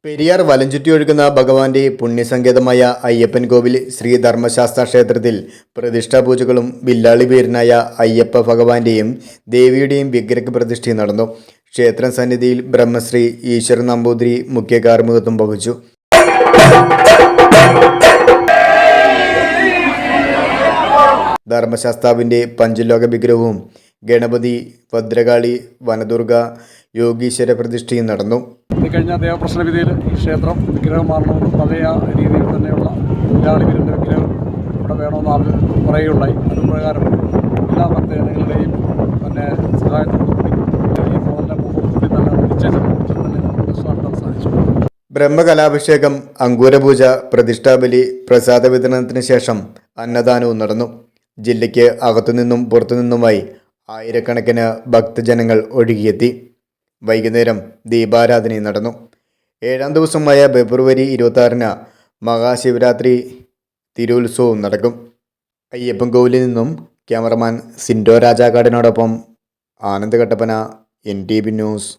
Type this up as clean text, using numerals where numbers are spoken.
പെരിയാർ വലഞ്ചുറ്റിയൊഴുകുന്ന ഭഗവാന്റെ പുണ്യസങ്കേതമായ അയ്യപ്പൻ കോവിൽ ശ്രീ ധർമ്മശാസ്ത്ര ക്ഷേത്രത്തിൽ പ്രതിഷ്ഠാപൂജകളും വില്ലാളി വീരനായ അയ്യപ്പ ഭഗവാന്റെയും ദേവിയുടെയും വിഗ്രഹ പ്രതിഷ്ഠയും നടന്നു. ക്ഷേത്ര സന്നിധിയിൽ ബ്രഹ്മശ്രീ ഈശ്വരൻ നമ്പൂതിരി മുഖ്യ കാർമ്മികത്വം വഹിച്ചു. ധർമ്മശാസ്താവിൻ്റെ പഞ്ചലോക വിഗ്രഹവും ഗണപതി, ഭദ്രകാളി, വനദുർഗ, യോഗീശ്വര പ്രതിഷ്ഠയും നടന്നു. കഴിഞ്ഞ ദേവപ്രശ്ന വിധിയിൽ ഈ ക്ഷേത്രം വിഗ്രഹം മാറണമെന്നും പഴയ രീതിയിൽ തന്നെയുള്ള വില്ലാളി വീരൻ്റെ വിഗ്രഹം ഇവിടെ വേണമെന്ന് പറയുകയുണ്ടായി. അതുപ്രകാരം എല്ലാ ഭക്തജനങ്ങളുടെയും തന്നെ സഹായത്തോടുകൂടി ഈ മോഹൻ്റെ മുഖത്തിൽ തന്നെ നടത്താൻ സാധിച്ചു. ബ്രഹ്മകലാഭിഷേകം, അങ്കൂരപൂജ, പ്രതിഷ്ഠാബലി, പ്രസാദ വിതരണത്തിന് ശേഷം അന്നദാനവും നടന്നു. ജില്ലയ്ക്ക് അകത്തുനിന്നും പുറത്തുനിന്നുമായി ആയിരക്കണക്കിന് ഭക്തജനങ്ങൾ ഒഴുകിയെത്തി. വൈകുന്നേരം ദീപാരാധനയും നടന്നു. 7ാം ദിവസമായ ഫെബ്രുവരി 26-ന് മഹാശിവരാത്രി തിരുവുത്സവവും നടക്കും. അയ്യപ്പൻ കോവിലിൽ നിന്നും ക്യാമറമാൻ സിൻഡോ രാജാക്കാടിനോടൊപ്പം ആനന്ദ് കട്ടപ്പന, NTV ന്യൂസ്.